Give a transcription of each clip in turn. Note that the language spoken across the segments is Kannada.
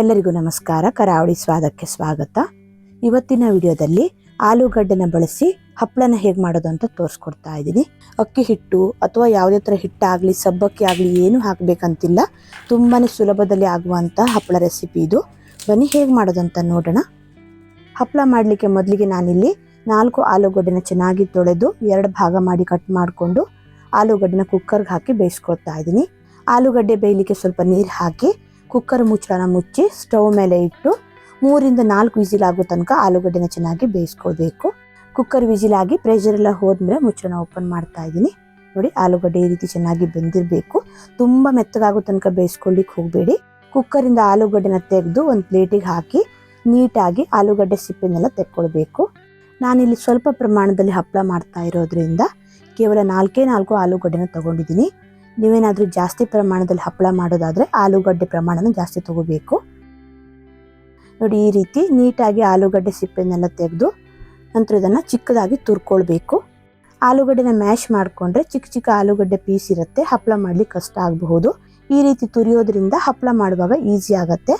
ಎಲ್ಲರಿಗೂ ನಮಸ್ಕಾರ. ಕರಾವಳಿ ಸ್ವಾದಕ್ಕೆ ಸ್ವಾಗತ. ಇವತ್ತಿನ ವಿಡಿಯೋದಲ್ಲಿ ಆಲೂಗಡ್ಡೆನ ಬಳಸಿ ಹಪ್ಪಳನ ಹೇಗೆ ಮಾಡೋದು ಅಂತ ತೋರಿಸ್ಕೊಡ್ತಾ ಇದ್ದೀನಿ. ಅಕ್ಕಿ ಹಿಟ್ಟು ಅಥವಾ ಯಾವುದೇ ಥರ ಹಿಟ್ಟಾಗಲಿ ಸಬ್ಬಕ್ಕಿ ಆಗಲಿ ಏನು ಹಾಕಬೇಕಂತಿಲ್ಲ. ತುಂಬಾ ಸುಲಭದಲ್ಲಿ ಆಗುವಂಥ ಹಪ್ಪಳ ರೆಸಿಪಿ ಇದು. ಬನ್ನಿ ಹೇಗೆ ಮಾಡೋದಂತ ನೋಡೋಣ. ಹಪ್ಪಳ ಮಾಡಲಿಕ್ಕೆ ಮೊದಲಿಗೆ ನಾನಿಲ್ಲಿ 4 ಆಲೂಗಡ್ಡೆನ ಚೆನ್ನಾಗಿ ತೊಳೆದು 2 ಭಾಗ ಮಾಡಿ ಕಟ್ ಮಾಡಿಕೊಂಡು ಆಲೂಗಡ್ಡೆನ ಕುಕ್ಕರ್ಗೆ ಹಾಕಿ ಬೇಯಿಸ್ಕೊಳ್ತಾ ಇದ್ದೀನಿ. ಆಲೂಗಡ್ಡೆ ಬೇಯಲಿಕ್ಕೆ ಸ್ವಲ್ಪ ನೀರು ಹಾಕಿ ಕುಕ್ಕರ್ ಮುಚ್ಚಳನ ಮುಚ್ಚಿ ಸ್ಟವ್ ಮೇಲೆ ಇಟ್ಟು 3 ರಿಂದ 4 ವಿಸಿಲ್ ಆಗೋ ತನಕ ಆಲೂಗಡ್ಡೆನ ಚೆನ್ನಾಗಿ ಬೇಯಿಸ್ಕೊಳ್ಬೇಕು. ಕುಕ್ಕರ್ ವಿಸಿಲ್ ಆಗಿ ಪ್ರೆಷರ್ ಎಲ್ಲ ಹೋದ್ಮೇಲೆ ಮುಚ್ಚಳನ ಓಪನ್ ಮಾಡ್ತಾ ಇದ್ದೀನಿ. ನೋಡಿ, ಆಲೂಗಡ್ಡೆ ಈ ರೀತಿ ಚೆನ್ನಾಗಿ ಬೆಂದಿರಬೇಕು. ತುಂಬ ಮೆತ್ತಗಾಗೋ ತನಕ ಬೇಯಿಸ್ಕೊಳ್ಳಿಕ್ಕೆ ಹೋಗಬೇಡಿ. ಕುಕ್ಕರಿಂದ ಆಲೂಗಡ್ಡೆನ ತೆಗೆದು ಒಂದು ಪ್ಲೇಟಿಗೆ ಹಾಕಿ ನೀಟಾಗಿ ಆಲೂಗಡ್ಡೆ ಸಿಪ್ಪೆನೆಲ್ಲ ತೆಕ್ಕೊಳ್ಬೇಕು. ನಾನಿಲ್ಲಿ ಸ್ವಲ್ಪ ಪ್ರಮಾಣದಲ್ಲಿ ಹಪ್ಪಳ ಮಾಡ್ತಾ ಇರೋದ್ರಿಂದ ಕೇವಲ 4 ಆಲೂಗಡ್ಡೆನ ತಗೊಂಡಿದ್ದೀನಿ. ನೀವೇನಾದರೂ ಜಾಸ್ತಿ ಪ್ರಮಾಣದಲ್ಲಿ ಹಪ್ಪಳ ಮಾಡೋದಾದರೆ ಆಲೂಗಡ್ಡೆ ಪ್ರಮಾಣನ ಜಾಸ್ತಿ ತಗೋಬೇಕು. ನೋಡಿ, ಈ ರೀತಿ ನೀಟಾಗಿ ಆಲೂಗಡ್ಡೆ ಸಿಪ್ಪೆನೆಲ್ಲ ತೆಗೆದು ನಂತರ ಇದನ್ನು ಚಿಕ್ಕದಾಗಿ ತುರ್ಕೊಳ್ಬೇಕು. ಆಲೂಗಡ್ಡೆನ ಮ್ಯಾಶ್ ಮಾಡಿಕೊಂಡ್ರೆ ಚಿಕ್ಕ ಚಿಕ್ಕ ಆಲೂಗಡ್ಡೆ ಪೀಸ್ ಇರುತ್ತೆ, ಹಪ್ಪಳ ಮಾಡಲಿಕ್ಕೆ ಕಷ್ಟ ಆಗಬಹುದು. ಈ ರೀತಿ ತುರಿಯೋದ್ರಿಂದ ಹಪ್ಪಳ ಮಾಡುವಾಗ ಈಸಿ ಆಗುತ್ತೆ.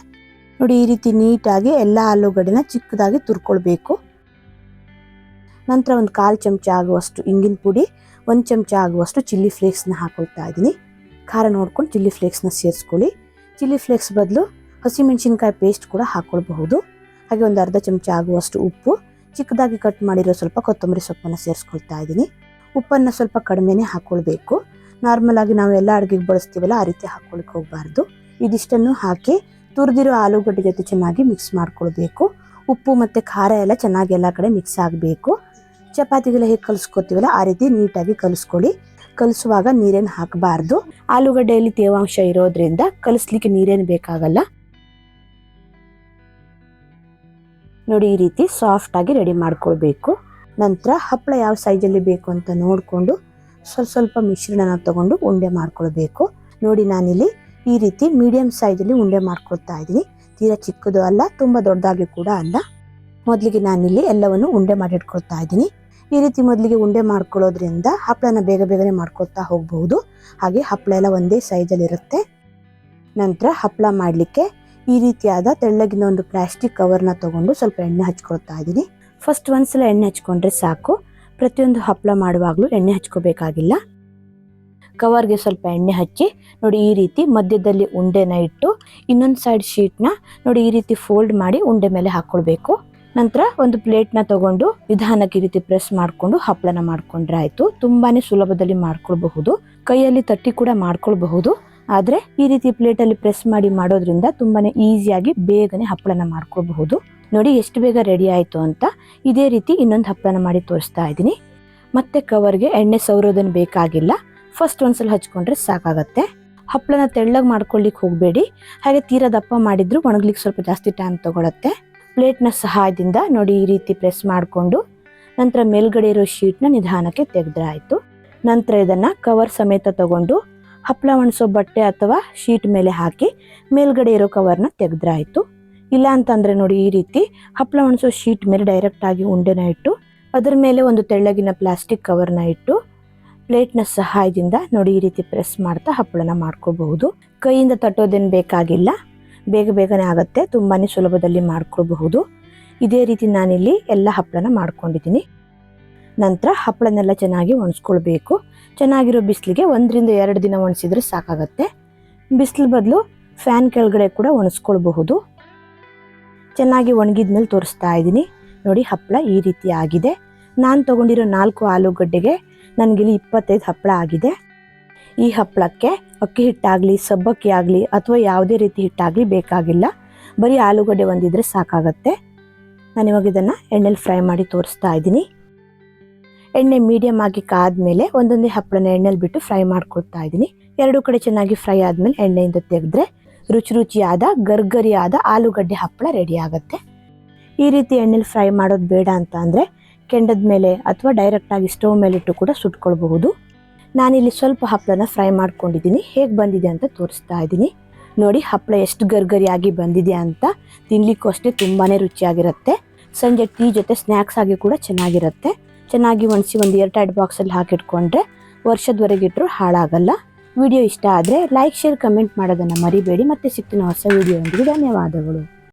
ನೋಡಿ, ಈ ರೀತಿ ನೀಟಾಗಿ ಎಲ್ಲ ಆಲೂಗಡ್ಡೆನ ಚಿಕ್ಕದಾಗಿ ತುರ್ಕೊಳ್ಬೇಕು. ನಂತರ ಒಂದು 1/4 ಚಮಚ ಆಗುವಷ್ಟು ಇಂಗಿನ ಪುಡಿ, 1 ಚಮಚ ಆಗುವಷ್ಟು ಚಿಲ್ಲಿ ಫ್ಲೇಕ್ಸ್ನ ಹಾಕೊಳ್ತಾ ಇದ್ದೀನಿ. ಖಾರ ನೋಡ್ಕೊಂಡು ಚಿಲ್ಲಿ ಫ್ಲೇಕ್ಸ್ನ ಸೇರಿಸ್ಕೊಳ್ಳಿ. ಚಿಲ್ಲಿ ಫ್ಲೇಕ್ಸ್ ಬದಲು ಹಸಿಮೆಣಸಿನ್ಕಾಯಿ ಪೇಸ್ಟ್ ಕೂಡ ಹಾಕ್ಕೊಳ್ಬಹುದು. ಹಾಗೆ ಒಂದು 1/2 ಚಮಚ ಆಗುವಷ್ಟು ಉಪ್ಪು, ಚಿಕ್ಕದಾಗಿ ಕಟ್ ಮಾಡಿರೋ ಸ್ವಲ್ಪ ಕೊತ್ತಂಬರಿ ಸೊಪ್ಪನ್ನು ಸೇರಿಸ್ಕೊಳ್ತಾ ಇದ್ದೀನಿ. ಉಪ್ಪನ್ನು ಸ್ವಲ್ಪ ಕಡಿಮೆನೇ ಹಾಕ್ಕೊಳ್ಬೇಕು. ನಾರ್ಮಲ್ ಆಗಿ ನಾವು ಎಲ್ಲ ಅಡುಗೆಗೆ ಬಳಸ್ತೀವಲ್ಲ ಆ ರೀತಿ ಹಾಕ್ಕೊಳಕ್ಕೆ ಹೋಗಬಾರ್ದು. ಇದಿಷ್ಟನ್ನು ಹಾಕಿ ತುರಿದಿರೋ ಆಲೂಗಡ್ಡೆ ಜೊತೆ ಚೆನ್ನಾಗಿ ಮಿಕ್ಸ್ ಮಾಡ್ಕೊಳ್ಬೇಕು. ಉಪ್ಪು ಮತ್ತು ಖಾರ ಎಲ್ಲ ಚೆನ್ನಾಗಿ ಎಲ್ಲ ಕಡೆ ಮಿಕ್ಸ್ ಆಗಬೇಕು. ಚಪಾತಿಗೆಲ್ಲ ಹೇಗೆ ಕಲಿಸ್ಕೊತೀವಲ್ಲ ಆ ರೀತಿ ನೀಟಾಗಿ ಕಲಿಸ್ಕೊಳ್ಳಿ. ಕಲಿಸುವಾಗ ನೀರೇನು ಹಾಕಬಾರ್ದು. ಆಲೂಗಡ್ಡೆಯಲ್ಲಿ ತೇವಾಂಶ ಇರೋದ್ರಿಂದ ಕಲಿಸ್ಲಿಕ್ಕೆ ನೀರೇನು ಬೇಕಾಗಲ್ಲ. ನೋಡಿ, ಈ ರೀತಿ ಸಾಫ್ಟ್ ಆಗಿ ರೆಡಿ ಮಾಡ್ಕೊಳ್ಬೇಕು. ನಂತರ ಹಪ್ಪಳ ಯಾವ ಸೈಜಲ್ಲಿ ಬೇಕು ಅಂತ ನೋಡಿಕೊಂಡು ಸ್ವಲ್ಪ ಮಿಶ್ರಣನ ತಗೊಂಡು ಉಂಡೆ ಮಾಡ್ಕೊಳ್ಬೇಕು. ನೋಡಿ, ನಾನಿಲ್ಲಿ ಈ ರೀತಿ ಮೀಡಿಯಂ ಸೈಜಲ್ಲಿ ಉಂಡೆ ಮಾಡ್ಕೊಳ್ತಾ ಇದ್ದೀನಿ. ತೀರಾ ಚಿಕ್ಕದು ಅಲ್ಲ, ತುಂಬ ದೊಡ್ಡದಾಗಿ ಕೂಡ ಅಲ್ಲ. ಮೊದಲಿಗೆ ನಾನಿಲ್ಲಿ ಎಲ್ಲವನ್ನು ಉಂಡೆ ಮಾಡಿಟ್ಕೊಳ್ತಾ ಇದ್ದೀನಿ. ಈ ರೀತಿ ಮೊದಲಿಗೆ ಉಂಡೆ ಮಾಡ್ಕೊಳ್ಳೋದ್ರಿಂದ ಹಪ್ಪಳನ ಬೇಗನೆ ಮಾಡ್ಕೊಳ್ತಾ ಹೋಗಬಹುದು. ಹಾಗೆ ಹಪ್ಪಳ ಎಲ್ಲ ಒಂದೇ ಸೈಜಲ್ಲಿ ಇರುತ್ತೆ. ನಂತರ ಹಪ್ಪಳ ಮಾಡಲಿಕ್ಕೆ ಈ ರೀತಿಯಾದ ತೆಳ್ಳಗಿನ ಒಂದು ಪ್ಲಾಸ್ಟಿಕ್ ಕವರ್ನ ತಗೊಂಡು ಸ್ವಲ್ಪ ಎಣ್ಣೆ ಹಚ್ಕೊಳ್ತಾ ಇದ್ದೀನಿ. ಫಸ್ಟ್ ಒಂದ್ಸಲ ಎಣ್ಣೆ ಹಚ್ಕೊಂಡ್ರೆ ಸಾಕು. ಪ್ರತಿಯೊಂದು ಹಪ್ಪಳ ಮಾಡುವಾಗಲೂ ಎಣ್ಣೆ ಹಚ್ಕೋಬೇಕಾಗಿಲ್ಲ. ಕವರ್ಗೆ ಸ್ವಲ್ಪ ಎಣ್ಣೆ ಹಚ್ಚಿ ನೋಡಿ, ಈ ರೀತಿ ಮಧ್ಯದಲ್ಲಿ ಉಂಡೆನ ಇಟ್ಟು ಇನ್ನೊಂದು ಸೈಡ್ ಶೀಟ್ನ ನೋಡಿ ಈ ರೀತಿ ಫೋಲ್ಡ್ ಮಾಡಿ ಉಂಡೆ ಮೇಲೆ ಹಾಕ್ಕೊಳ್ಬೇಕು. ನಂತರ ಒಂದು ಪ್ಲೇಟ್ನ ತಗೊಂಡು ನಿಧಾನಕ್ಕೆ ಈ ರೀತಿ ಪ್ರೆಸ್ ಮಾಡಿಕೊಂಡು ಹಪ್ಪಳನ ಮಾಡ್ಕೊಂಡ್ರೆ ಆಯಿತು. ತುಂಬಾನೇ ಸುಲಭದಲ್ಲಿ ಮಾಡ್ಕೊಳ್ಬಹುದು. ಕೈಯಲ್ಲಿ ತಟ್ಟಿ ಕೂಡ ಮಾಡ್ಕೊಳ್ಬಹುದು. ಆದರೆ ಈ ರೀತಿ ಪ್ಲೇಟಲ್ಲಿ ಪ್ರೆಸ್ ಮಾಡಿ ಮಾಡೋದ್ರಿಂದ ತುಂಬಾನೇ ಈಸಿಯಾಗಿ ಬೇಗನೆ ಹಪ್ಪಳನ ಮಾಡ್ಕೊಳ್ಬಹುದು. ನೋಡಿ, ಎಷ್ಟು ಬೇಗ ರೆಡಿ ಆಯಿತು ಅಂತ. ಇದೇ ರೀತಿ ಇನ್ನೊಂದು ಹಪ್ಪಳನ ಮಾಡಿ ತೋರಿಸ್ತಾ ಇದ್ದೀನಿ. ಮತ್ತೆ ಕವರ್ಗೆ ಎಣ್ಣೆ ಸವರೋದನ್ನು ಬೇಕಾಗಿಲ್ಲ. ಫಸ್ಟ್ ಒಂದ್ಸಲ ಹಚ್ಕೊಂಡ್ರೆ ಸಾಕಾಗತ್ತೆ. ಹಪ್ಪಳನ ತೆಳ್ಳಗೆ ಮಾಡ್ಕೊಳ್ಳಿಕ್ಕೆ ಹೋಗಬೇಡಿ. ಹಾಗೆ ತೀರಾ ದಪ್ಪ ಮಾಡಿದ್ರು ಒಣಗ್ಲಿಕ್ಕೆ ಸ್ವಲ್ಪ ಜಾಸ್ತಿ ಟೈಮ್ ತಗೊಳತ್ತೆ. ಪ್ಲೇಟ್ನ ಸಹಾಯದಿಂದ ನೋಡಿ ಈ ರೀತಿ ಪ್ರೆಸ್ ಮಾಡಿಕೊಂಡು ನಂತರ ಮೇಲ್ಗಡೆ ಇರೋ ಶೀಟ್ನ ನಿಧಾನಕ್ಕೆ ತೆಗೆದ್ರೆ ಆಯಿತು. ನಂತರ ಇದನ್ನು ಕವರ್ ಸಮೇತ ತಗೊಂಡು ಹಪ್ಪಳ ಒಣಸೋ ಬಟ್ಟೆ ಅಥವಾ ಶೀಟ್ ಮೇಲೆ ಹಾಕಿ ಮೇಲ್ಗಡೆ ಇರೋ ಕವರ್ನ ತೆಗೆದ್ರೆ ಆಯಿತು. ಇಲ್ಲ ಅಂತಂದರೆ ನೋಡಿ, ಈ ರೀತಿ ಹಪ್ಪಳ ಒಣಸೋ ಶೀಟ್ ಮೇಲೆ ಡೈರೆಕ್ಟಾಗಿ ಉಂಡೆನ ಇಟ್ಟು ಅದರ ಮೇಲೆ ಒಂದು ತೆಳ್ಳಗಿನ ಪ್ಲಾಸ್ಟಿಕ್ ಕವರ್ನ ಇಟ್ಟು ಪ್ಲೇಟ್ನ ಸಹಾಯದಿಂದ ನೋಡಿ ಈ ರೀತಿ ಪ್ರೆಸ್ ಮಾಡ್ತಾ ಹಪ್ಪಳನ ಮಾಡ್ಕೋಬಹುದು. ಕೈಯಿಂದ ತಟ್ಟೋದೇನು ಬೇಕಾಗಿಲ್ಲ. ಬೇಗನೆ ಆಗುತ್ತೆ. ತುಂಬಾ ಸುಲಭದಲ್ಲಿ ಮಾಡ್ಕೊಳ್ಬಹುದು. ಇದೇ ರೀತಿ ನಾನಿಲ್ಲಿ ಎಲ್ಲ ಹಪ್ಪಳನ ಮಾಡ್ಕೊಂಡಿದ್ದೀನಿ. ನಂತರ ಹಪ್ಪಳನೆಲ್ಲ ಚೆನ್ನಾಗಿ ಒಣಸ್ಕೊಳ್ಬೇಕು. ಚೆನ್ನಾಗಿರೋ ಬಿಸಿಲಿಗೆ 1 ರಿಂದ 2 ದಿನ ಒಣಸಿದ್ರೆ ಸಾಕಾಗತ್ತೆ. ಬಿಸಿಲು ಬದಲು ಫ್ಯಾನ್ ಕೆಳಗಡೆ ಕೂಡ ಒಣಸ್ಕೊಳ್ಬಹುದು. ಚೆನ್ನಾಗಿ ಒಣಗಿದ್ಮೇಲೆ ತೋರಿಸ್ತಾ ಇದ್ದೀನಿ. ನೋಡಿ, ಹಪ್ಪಳ ಈ ರೀತಿ ಆಗಿದೆ. ನಾನು ತಗೊಂಡಿರೋ 4 ಆಲೂಗಡ್ಡೆಗೆ ನನಗಿಲ್ಲಿ 25 ಹಪ್ಪಳ ಆಗಿದೆ. ಈ ಹಪ್ಪಳಕ್ಕೆ ಅಕ್ಕಿ ಹಿಟ್ಟಾಗಲಿ ಸಬ್ಬಕ್ಕಿ ಆಗಲಿ ಅಥವಾ ಯಾವುದೇ ರೀತಿ ಹಿಟ್ಟಾಗಲಿ ಬೇಕಾಗಿಲ್ಲ. ಬರೀ ಆಲೂಗಡ್ಡೆ ಒಂದಿದ್ರೆ ಸಾಕಾಗತ್ತೆ. ನಾನಿವಾಗ ಇದನ್ನು ಎಣ್ಣೆಲಿ ಫ್ರೈ ಮಾಡಿ ತೋರಿಸ್ತಾ ಇದ್ದೀನಿ. ಎಣ್ಣೆ ಮೀಡಿಯಮ್ ಆಗಿ ಕಾದ್ಮೇಲೆ ಒಂದೊಂದೇ ಹಪ್ಪಳನ ಎಣ್ಣೆಲಿ ಬಿಟ್ಟು ಫ್ರೈ ಮಾಡ್ಕೊಳ್ತಾ ಇದ್ದೀನಿ. 2 ಕಡೆ ಚೆನ್ನಾಗಿ ಫ್ರೈ ಆದಮೇಲೆ ಎಣ್ಣೆಯಿಂದ ತೆಗೆದ್ರೆ ರುಚಿಯಾದ ಗರ್ಗರಿಯಾದ ಆಲೂಗಡ್ಡೆ ಹಪ್ಪಳ ರೆಡಿ ಆಗುತ್ತೆ. ಈ ರೀತಿ ಎಣ್ಣೆಲಿ ಫ್ರೈ ಮಾಡೋದು ಬೇಡ ಅಂತ ಅಂದರೆ ಕೆಂಡದ ಮೇಲೆ ಅಥವಾ ಡೈರೆಕ್ಟಾಗಿ ಸ್ಟವ್ ಮೇಲಿಟ್ಟು ಕೂಡ ಸುಟ್ಕೊಳ್ಬಹುದು. ನಾನಿಲ್ಲಿ ಸ್ವಲ್ಪ ಹಪ್ಪಳನ ಫ್ರೈ ಮಾಡ್ಕೊಂಡಿದ್ದೀನಿ. ಹೇಗೆ ಬಂದಿದೆ ಅಂತ ತೋರಿಸ್ತಾ ಇದ್ದೀನಿ. ನೋಡಿ, ಹಪ್ಪಳ ಎಷ್ಟು ಗರ್ಗರಿಯಾಗಿ ಬಂದಿದೆ ಅಂತ. ತಿನ್ಲಿಕ್ಕೂ ಅಷ್ಟೇ ತುಂಬಾ ರುಚಿಯಾಗಿರುತ್ತೆ. ಸಂಜೆ ಟೀ ಜೊತೆ ಸ್ನ್ಯಾಕ್ಸ್ ಆಗಿ ಕೂಡ ಚೆನ್ನಾಗಿರುತ್ತೆ. ಚೆನ್ನಾಗಿ ಒಣಸಿ ಒಂದು ಏರ್ ಟೈಟ್ ಬಾಕ್ಸಲ್ಲಿ ಹಾಕಿಟ್ಕೊಂಡ್ರೆ ವರ್ಷದವರೆಗೆ ಇಟ್ಟರು ಹಾಳಾಗಲ್ಲ. ವಿಡಿಯೋ ಇಷ್ಟ ಆದರೆ ಲೈಕ್ ಶೇರ್ ಕಮೆಂಟ್ ಮಾಡೋದನ್ನು ಮರಿಬೇಡಿ. ಮತ್ತೆ ಸಿಗ್ತೀನಿ ಹೊಸ ವಿಡಿಯೋ ಒಂದಿಗೆ. ಧನ್ಯವಾದಗಳು.